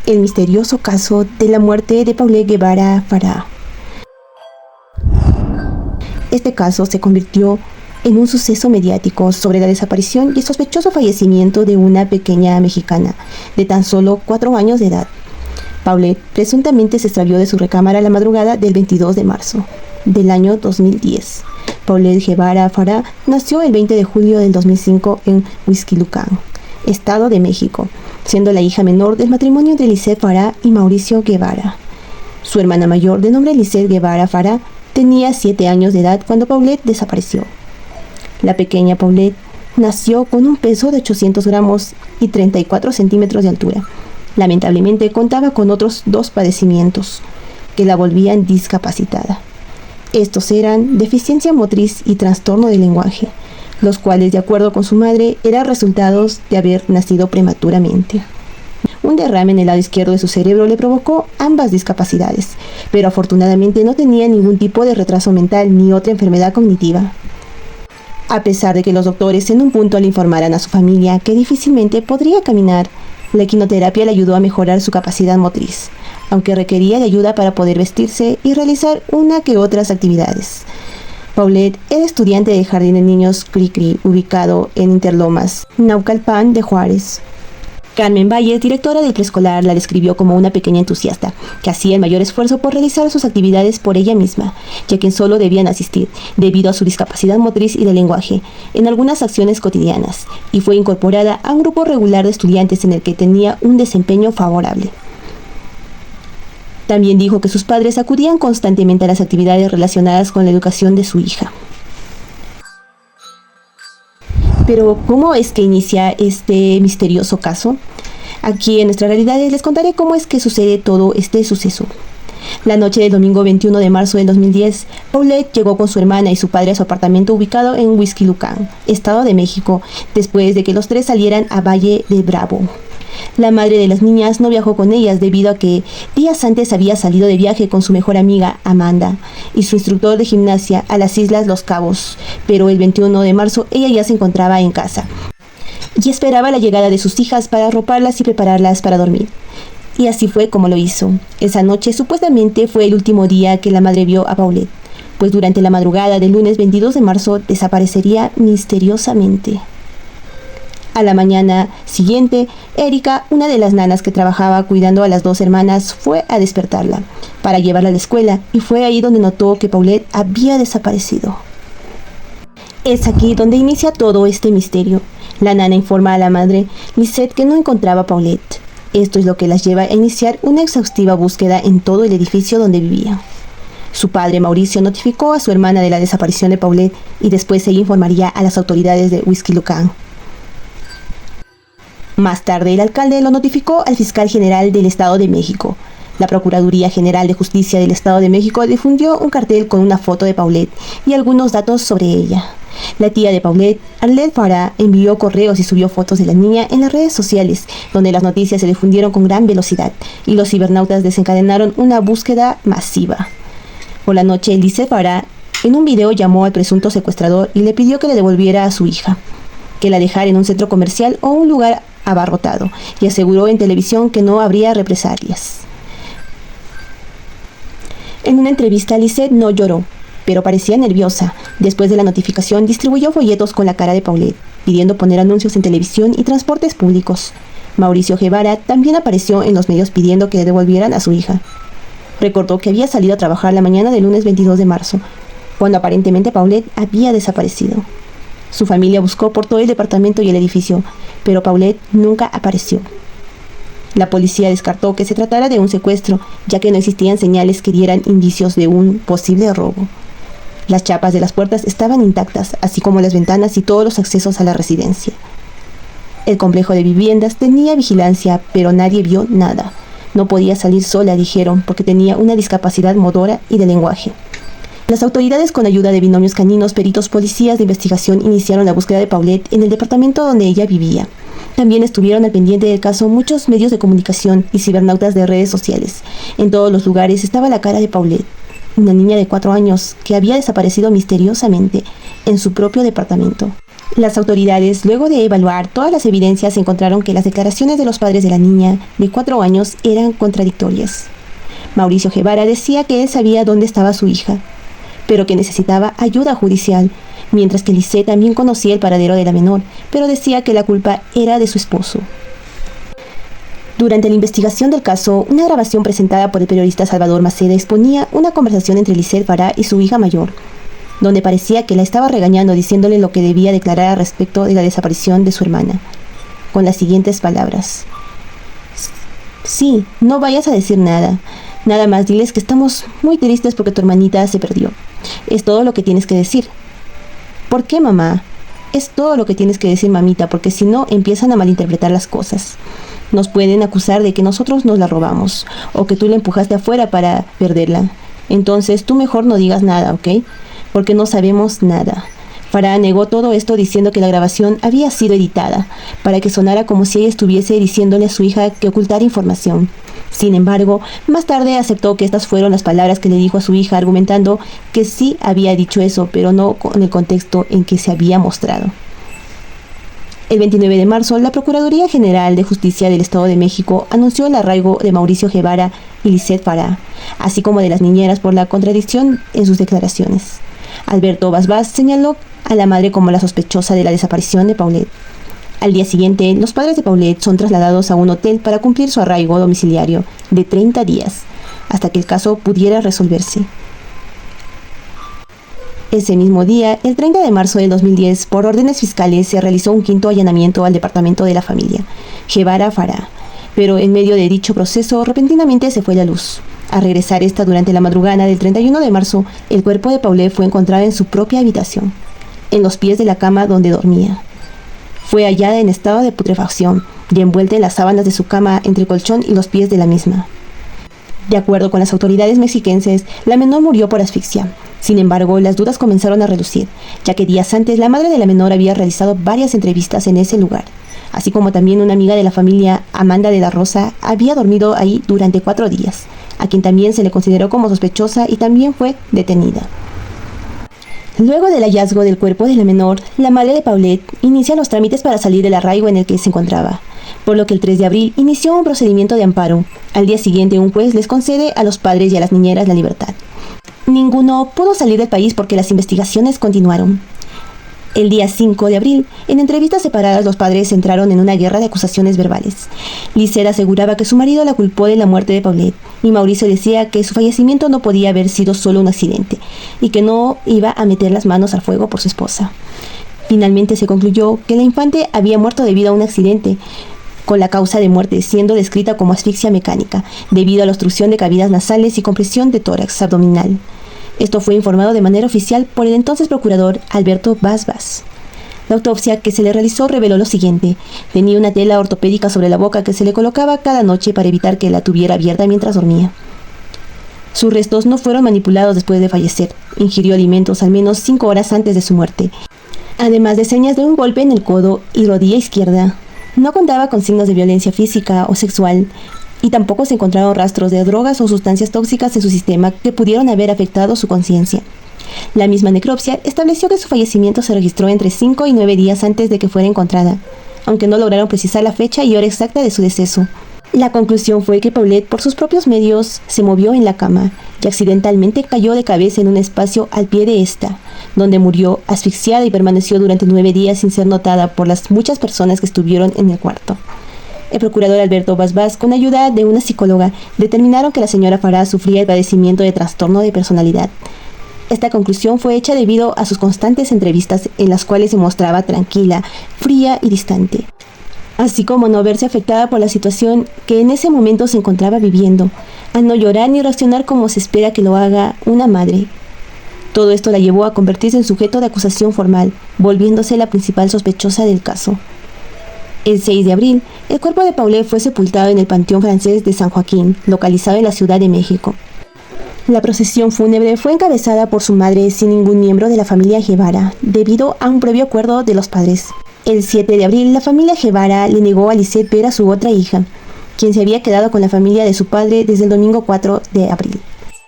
el misterioso caso de la muerte de Paulette Guevara Farah. Este caso se convirtió en un suceso mediático sobre la desaparición y el sospechoso fallecimiento de una pequeña mexicana de tan solo 4 años de edad. Paulette presuntamente se extravió de su recámara la madrugada del 22 de marzo del año 2010. Paulette Guevara Farah nació el 20 de julio del 2005 en Huixquilucan, Estado de México, siendo la hija menor del matrimonio de Lisette Farah y Mauricio Guevara. Su hermana mayor, de nombre Lisette Guevara Farah, tenía 7 años de edad cuando Paulette desapareció. La pequeña Paulette nació con un peso de 800 gramos y 34 centímetros de altura. Lamentablemente contaba con otros 2 padecimientos que la volvían discapacitada. Estos eran deficiencia motriz y trastorno del lenguaje, los cuales, de acuerdo con su madre, eran resultados de haber nacido prematuramente. Un derrame en el lado izquierdo de su cerebro le provocó ambas discapacidades, pero afortunadamente no tenía ningún tipo de retraso mental ni otra enfermedad cognitiva. A pesar de que los doctores en un punto le informaran a su familia que difícilmente podría caminar, la quimioterapia le ayudó a mejorar su capacidad motriz, aunque requería de ayuda para poder vestirse y realizar una que otras actividades. Paulette era estudiante del Jardín de Niños Cricri, ubicado en Interlomas, Naucalpan de Juárez. Carmen Valles, directora del preescolar, la describió como una pequeña entusiasta, que hacía el mayor esfuerzo por realizar sus actividades por ella misma, ya que solo debían asistir, debido a su discapacidad motriz y de lenguaje, en algunas acciones cotidianas, y fue incorporada a un grupo regular de estudiantes en el que tenía un desempeño favorable. También dijo que sus padres acudían constantemente a las actividades relacionadas con la educación de su hija. Pero, ¿cómo es que inicia este misterioso caso? Aquí en Nuestras Realidades les contaré cómo es que sucede todo este suceso. La noche del domingo 21 de marzo del 2010, Paulette llegó con su hermana y su padre a su apartamento ubicado en Huixquilucan, Estado de México, después de que los 3 salieran a Valle de Bravo. La madre de las niñas no viajó con ellas debido a que días antes había salido de viaje con su mejor amiga Amanda y su instructor de gimnasia a las Islas Los Cabos, pero el 21 de marzo ella ya se encontraba en casa y esperaba la llegada de sus hijas para arroparlas y prepararlas para dormir. Y así fue como lo hizo. Esa noche supuestamente fue el último día que la madre vio a Paulette, pues durante la madrugada del lunes 22 de marzo desaparecería misteriosamente. A la mañana siguiente, Erika, una de las nanas que trabajaba cuidando a las 2 hermanas, fue a despertarla para llevarla a la escuela, y fue ahí donde notó que Paulette había desaparecido. Es aquí donde inicia todo este misterio. La nana informa a la madre, Lisette, que no encontraba a Paulette. Esto es lo que las lleva a iniciar una exhaustiva búsqueda en todo el edificio donde vivía. Su padre, Mauricio, notificó a su hermana de la desaparición de Paulette y después ella informaría a las autoridades de Huixquilucan. Más tarde, el alcalde lo notificó al fiscal general del Estado de México. La Procuraduría General de Justicia del Estado de México difundió un cartel con una foto de Paulette y algunos datos sobre ella. La tía de Paulette, Arlette Farah, envió correos y subió fotos de la niña en las redes sociales, donde las noticias se difundieron con gran velocidad y los cibernautas desencadenaron una búsqueda masiva. Por la noche, Lisette Farah, en un video, llamó al presunto secuestrador y le pidió que le devolviera a su hija, que la dejara en un centro comercial o un lugar abarrotado, y aseguró en televisión que no habría represalias. En una entrevista, Lisette no lloró, pero parecía nerviosa. Después de la notificación, distribuyó folletos con la cara de Paulette, pidiendo poner anuncios en televisión y transportes públicos. Mauricio Guevara también apareció en los medios pidiendo que le devolvieran a su hija. Recordó que había salido a trabajar la mañana del lunes 22 de marzo, cuando aparentemente Paulette había desaparecido. Su familia buscó por todo el departamento y el edificio, pero Paulette nunca apareció. La policía descartó que se tratara de un secuestro, ya que no existían señales que dieran indicios de un posible robo. Las chapas de las puertas estaban intactas, así como las ventanas y todos los accesos a la residencia. El complejo de viviendas tenía vigilancia, pero nadie vio nada. No podía salir sola, dijeron, porque tenía una discapacidad motora y de lenguaje. Las autoridades, con ayuda de binomios caninos, peritos, policías de investigación, iniciaron la búsqueda de Paulette en el departamento donde ella vivía. También estuvieron al pendiente del caso muchos medios de comunicación y cibernautas de redes sociales. En todos los lugares estaba la cara de Paulette, una niña de 4 años que había desaparecido misteriosamente en su propio departamento. Las autoridades, luego de evaluar todas las evidencias, encontraron que las declaraciones de los padres de la niña de 4 años eran contradictorias. Mauricio Guevara decía que él sabía dónde estaba su hija, pero que necesitaba ayuda judicial, mientras que Lisette también conocía el paradero de la menor, pero decía que la culpa era de su esposo. Durante la investigación del caso, una grabación presentada por el periodista Salvador Maceda exponía una conversación entre Lisette Farah y su hija mayor, donde parecía que la estaba regañando diciéndole lo que debía declarar respecto de la desaparición de su hermana, con las siguientes palabras: sí, no vayas a decir nada. Nada más diles que estamos muy tristes porque tu hermanita se perdió. Es todo lo que tienes que decir. ¿Por qué, mamá? Es todo lo que tienes que decir, mamita, porque si no empiezan a malinterpretar las cosas. Nos pueden acusar de que nosotros nos la robamos o que tú la empujaste afuera para perderla. Entonces tú mejor no digas nada, ¿ok? Porque no sabemos nada. Farah negó todo esto diciendo que la grabación había sido editada para que sonara como si ella estuviese diciéndole a su hija que ocultara información. Sin embargo, más tarde aceptó que estas fueron las palabras que le dijo a su hija, argumentando que sí había dicho eso, pero no con el contexto en que se había mostrado. El 29 de marzo, la Procuraduría General de Justicia del Estado de México anunció el arraigo de Mauricio Guevara y Lisette Farah, así como de las niñeras por la contradicción en sus declaraciones. Alberto Basbás señaló a la madre como la sospechosa de la desaparición de Paulette. Al día siguiente, los padres de Paulette son trasladados a un hotel para cumplir su arraigo domiciliario de 30 días, hasta que el caso pudiera resolverse. Ese mismo día, el 30 de marzo del 2010, por órdenes fiscales, se realizó un quinto allanamiento al departamento de la familia, Guevara Farah, pero en medio de dicho proceso, repentinamente se fue la luz. Al regresar esta durante la madrugada del 31 de marzo, el cuerpo de Paulette fue encontrado en su propia habitación, en los pies de la cama donde dormía. Fue hallada en estado de putrefacción y envuelta en las sábanas de su cama entre el colchón y los pies de la misma. De acuerdo con las autoridades mexiquenses, la menor murió por asfixia. Sin embargo, las dudas comenzaron a relucir, ya que días antes la madre de la menor había realizado varias entrevistas en ese lugar, así como también una amiga de la familia, Amanda de la Rosa, había dormido ahí durante 4 días, a quien también se le consideró como sospechosa y también fue detenida. Luego del hallazgo del cuerpo de la menor, la madre de Paulette inicia los trámites para salir del arraigo en el que se encontraba, por lo que el 3 de abril inició un procedimiento de amparo. Al día siguiente, un juez les concede a los padres y a las niñeras la libertad. Ninguno pudo salir del país porque las investigaciones continuaron. El día 5 de abril, en entrevistas separadas, los padres entraron en una guerra de acusaciones verbales. Lisette aseguraba que su marido la culpó de la muerte de Paulette, y Mauricio decía que su fallecimiento no podía haber sido solo un accidente, y que no iba a meter las manos al fuego por su esposa. Finalmente se concluyó que la infante había muerto debido a un accidente, con la causa de muerte siendo descrita como asfixia mecánica, debido a la obstrucción de cavidades nasales y compresión de tórax abdominal. Esto fue informado de manera oficial por el entonces procurador Alberto Basbás. La autopsia que se le realizó reveló lo siguiente: tenía una tela ortopédica sobre la boca que se le colocaba cada noche para evitar que la tuviera abierta mientras dormía. Sus restos no fueron manipulados después de fallecer. Ingirió alimentos al menos 5 horas antes de su muerte, además de señas de un golpe en el codo y rodilla izquierda. No contaba con signos de violencia física o sexual, y tampoco se encontraron rastros de drogas o sustancias tóxicas en su sistema que pudieron haber afectado su conciencia. La misma necropsia estableció que su fallecimiento se registró entre 5 y 9 días antes de que fuera encontrada, aunque no lograron precisar la fecha y hora exacta de su deceso. La conclusión fue que Paulette, por sus propios medios, se movió en la cama y accidentalmente cayó de cabeza en un espacio al pie de esta, donde murió asfixiada y permaneció durante 9 días sin ser notada por las muchas personas que estuvieron en el cuarto. El procurador Alberto Basbás, con ayuda de una psicóloga, determinaron que la señora Farah sufría el padecimiento de trastorno de personalidad. Esta conclusión fue hecha debido a sus constantes entrevistas en las cuales se mostraba tranquila, fría y distante, así como no verse afectada por la situación que en ese momento se encontraba viviendo, al no llorar ni reaccionar como se espera que lo haga una madre. Todo esto la llevó a convertirse en sujeto de acusación formal, volviéndose la principal sospechosa del caso. El 6 de abril, el cuerpo de Paulette fue sepultado en el Panteón Francés de San Joaquín, localizado en la Ciudad de México. La procesión fúnebre fue encabezada por su madre sin ningún miembro de la familia Guevara, debido a un previo acuerdo de los padres. El 7 de abril, la familia Guevara le negó a Lisette ver a su otra hija, quien se había quedado con la familia de su padre desde el domingo 4 de abril.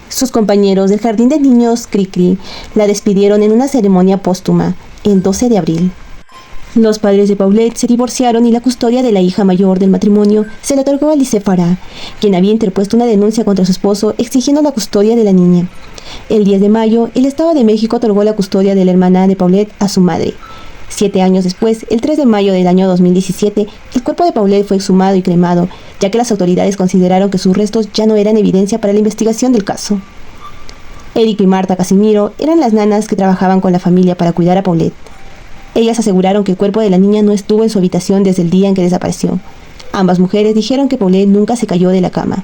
Sus compañeros del Jardín de Niños Cricri la despidieron en una ceremonia póstuma, el 12 de abril. Los padres de Paulette se divorciaron y la custodia de la hija mayor del matrimonio se le otorgó a Lise Farah, quien había interpuesto una denuncia contra su esposo exigiendo la custodia de la niña. El 10 de mayo, el Estado de México otorgó la custodia de la hermana de Paulette a su madre. 7 años después, el 3 de mayo del año 2017, el cuerpo de Paulette fue exhumado y cremado, ya que las autoridades consideraron que sus restos ya no eran evidencia para la investigación del caso. Eric y Marta Casimiro eran las nanas que trabajaban con la familia para cuidar a Paulette. Ellas aseguraron que el cuerpo de la niña no estuvo en su habitación desde el día en que desapareció. Ambas mujeres dijeron que Paulette nunca se cayó de la cama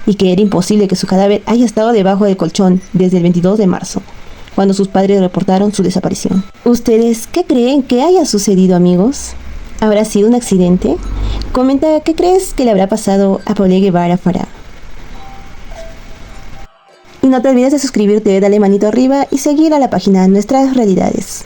y que era imposible que su cadáver haya estado debajo del colchón desde el 22 de marzo, cuando sus padres reportaron su desaparición. ¿Ustedes qué creen que haya sucedido, amigos? ¿Habrá sido un accidente? Comenta qué crees que le habrá pasado a Paulette Guevara Farah. Y no te olvides de suscribirte, dale manito arriba y seguir a la página Nuestras Realidades.